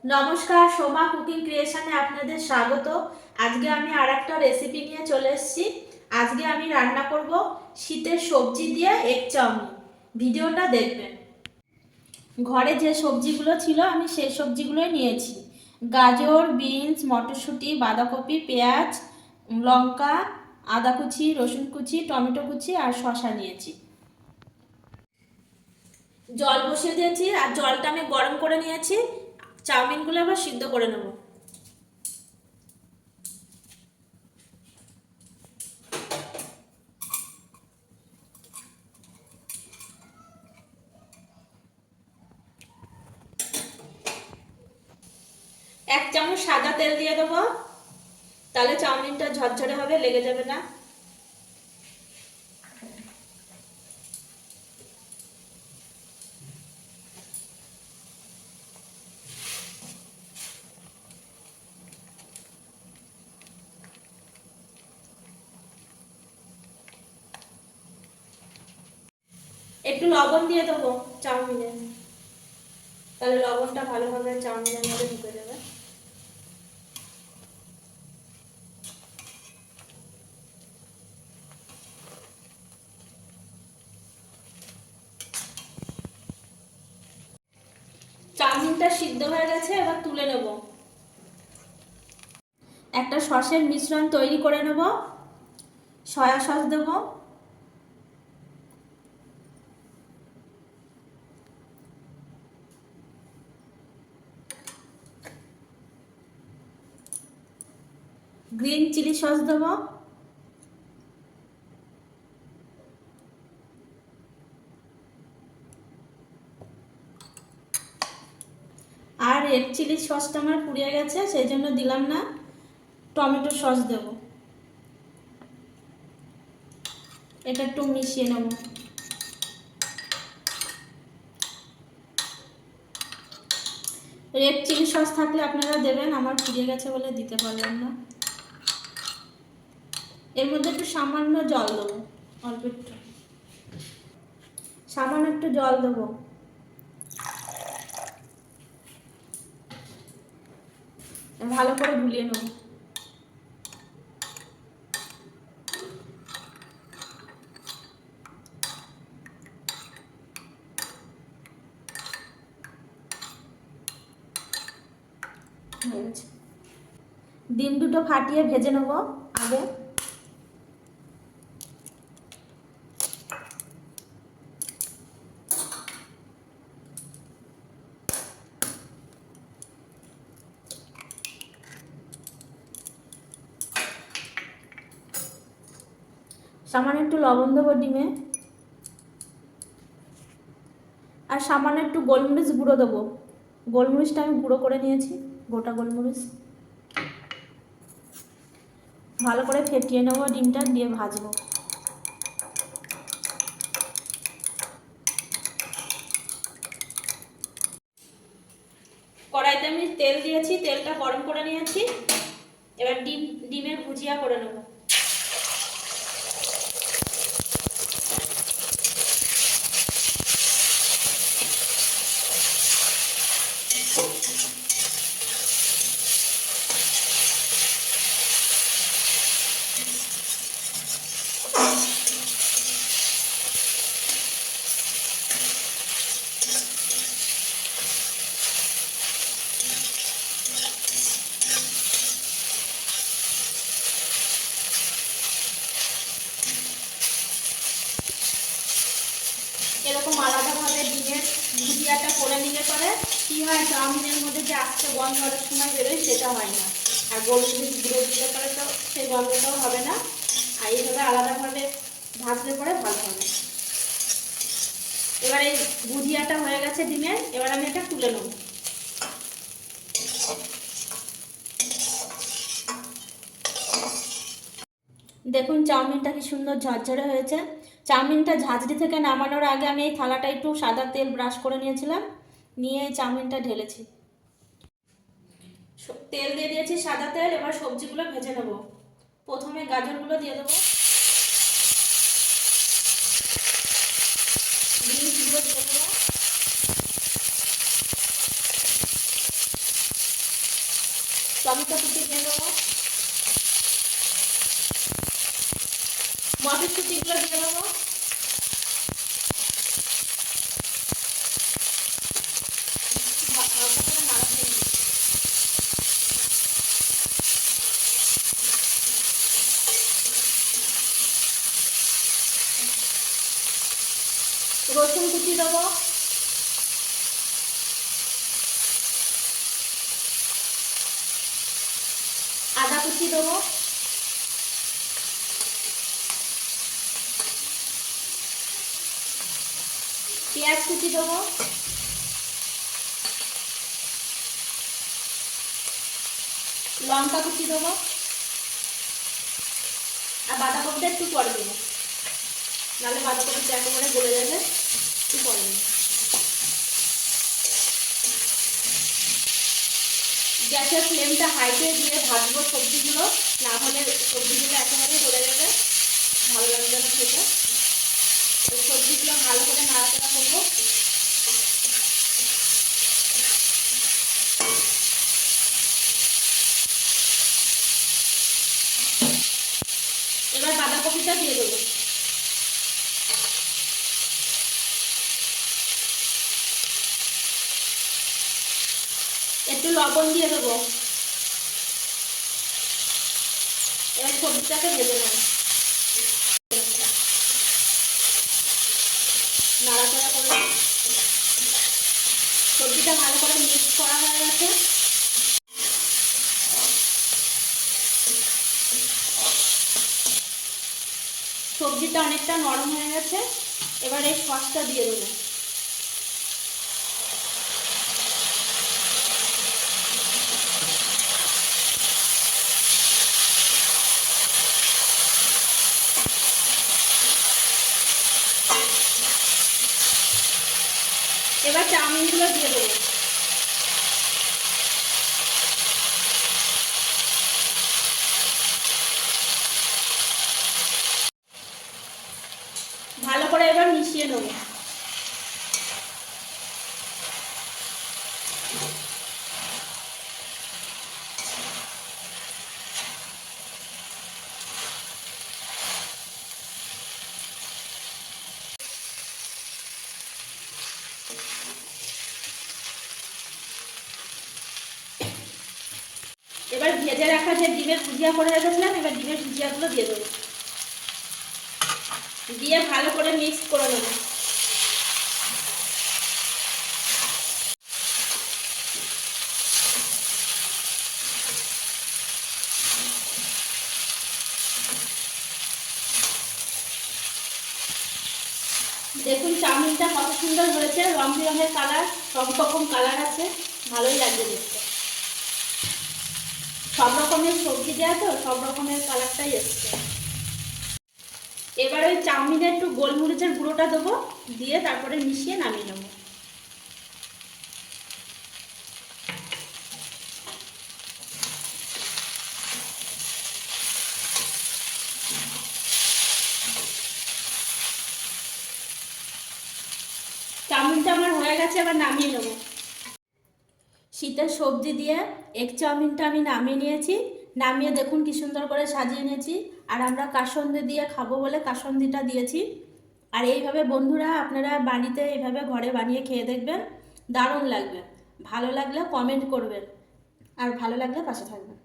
নমস্কার, সোমা কুকিং ক্রিয়েশনে আপনাদের স্বাগত। আজকে আমি আরেকটা রেসিপি নিয়ে চলে এসেছি। আজকে আমি রান্না করব শীতের সবজি দিয়ে এগ চাউমিন। ভিডিওটা দেখবেন। ঘরে যে সবজিগুলো ছিল আমি সেই সবজিগুলোই নিয়েছি। গাজর, বিনস, মটরশুঁটি, বাঁধাকপি, পেঁয়াজ, লঙ্কা, আদা কুচি, রসুন কুচি, টমেটো কুচি আর শসা নিয়েছি। জল বসিয়ে দিয়েছি আর জলটা আমি গরম করে নিয়েছি। চাউমিনগুলো আবার সিদ্ধ করে নেব। এক চামচ সাদা তেল দিয়ে দেবো, তাহলে চাউমিনটা ঝরঝরে হবে, লেগে যাবে না। একটু লবণ দিয়ে দেবো চাউমিনে, তাহলে লবণটা ভালোভাবে চাউমিনের মধ্যে ঢুকে যাবে। চাউমিনটা সিদ্ধ হয়ে গেছে, এবার তুলে নেব। একটা সসের মিশ্রণ তৈরি করে নেব। সয়া সস দেবো, গ্রিন চিলি সস দেবো, আর রেড চিলি সসটা আমার পুড়িয়ে গেছে, সেই জন্য দিলাম না। টমেটো সস দেবো, এটা একটু মিশিয়ে নেব। রেড চিলি সস থাকলে আপনারা দেবেন, আমার পুড়িয়ে গেছে বলে দিতে পারলাম না। এর মধ্যে একটু সামান্য জল দেবো, অল্প একটু, সামান্য একটু জল দেবো। ভালো করে গুলিয়ে নেব। ডিম দুটো ফাটিয়ে ভেজে নেব আগে। সামান্য একটু লবণ দেবো ডিমে, আর সামান্য একটু গোলমরিচ গুঁড়ো দেবো। গোলমরিচটা আমি গুঁড়ো করে নিয়েছি, গোটা গোলমরিচ। ভালো করে ফেটিয়ে নেবো, ডিমটা দিয়ে ভাজবো। কড়াইতে আমি তেল দিয়েছি, তেলটা গরম করে নিয়েছি। এবার ডিমের ভুজিয়া করে নেব। এরকম আলাদাভাবে ডিমের ভুজিয়াটা করে নিলে পরে কি হয়, চাউমিনের মধ্যে যে আস্তে গন্ধ অনেক সময় বেরোয় সেটা হয় না। আর গোলমরিচ গুঁড়ো দিলে পরে তো সেই গন্ধটাও হবে না। আর এইভাবে আলাদাভাবে ভাজলে পরে ভালো হবে। এবার এই ভুজিয়াটা হয়ে গেছে ডিমের, এবার আমি এটা তুলে নেব। দেখুন চাউমিনটা কি সুন্দর ঝরঝরে হয়েছে। চাউমিনটা ঝাঁঝরি থেকে নামানোর আগে আমি এই থালাটা একটু সাদা তেল ব্রাশ করে নিয়েছিলাম, নিয়ে এই চাউমিনটা ঢেলেছি। তেল দিয়ে দিয়েছি সাদা তেল, এবার সবজিগুলো ভেজে নেব। প্রথমে গাজরগুলো দিয়ে দেবো, বিনসগুলো দিয়ে দেবো, টমেটো কুচি দিয়ে দেবো, মটরশুঁটিগুলো দিয়ে দেবো, রসুন কুচি দেবো, আদা কুচি দেবো, পেঁয়াজ কুচি দেবো, লঙ্কা কুচি দেবো, আর বাঁধাকপিটা একটু পরে দেবো, নাহলে বাঁধাকপিটা একেবারে গলে যাবে, একটু পরে দেবো। গ্যাসের ফ্লেমটা হাইতে দিয়ে ভাজবো সবজিগুলো, না হলে সবজিগুলো একেবারে গলে যাবে, ভালো লাগবে না খেতে। সবজিগুলো ভালো করে নাড়াচাড়া করবো। এবার বাঁধাকপিটা দিয়ে দেবো, একটু লবণ দিয়ে দেবো। এবার সবজিটাকে ভেজে নেব, নাড়াচাড়া করে। সবজিটা ভালো করে মিক্স করা হয়ে গেছে। সবজিটা অনেকটা নরম হয়ে গেছে, এবার এই সসটা দিয়ে দেবো। এবার চাউমিনগুলো দিয়ে দেবো। ভালো করে এবার মিশিয়ে নেবো। এবার ভেজে রাখা যে ডিমের ভুজিয়া করে রেখেছিলাম, এবার ডিমের ভুজিয়াগুলো দিয়ে দেবো, দিয়ে ভালো করে মিক্স করে নেবো। দেখুন চাউমিনটা কত সুন্দর হয়েছে, রং বেরঙের কালার, সব রকম কালার আছে, ভালোই লাগছে দেখতে। সব রকমের সবজি দেওয়া তো সব রকমের কালারটাই এসছে। এবার ওই চাউমিনে একটু গোলমরিচের গুঁড়োটা দেবো, দিয়ে তারপরে মিশিয়ে নামিয়ে নেবো। চাউমিনটা আমার হয়ে গেছে, এবার নামিয়ে নেবো। শীতের সবজি দিয়ে এগ চাউমিনটা আমি নামিয়ে নিয়েছি। নামিয়ে দেখুন কি সুন্দর করে সাজিয়ে নিয়েছি। আর আমরা কাসুন্দি দিয়ে খাবো বলে কাসুন্দিটা দিয়েছি। আর এইভাবে বন্ধুরা আপনারা বাড়িতে এইভাবে ঘরে বানিয়ে খেয়ে দেখবেন, দারুণ লাগবে। ভালো লাগলে কমেন্ট করবেন, আর ভালো লাগলে পাশে থাকবেন।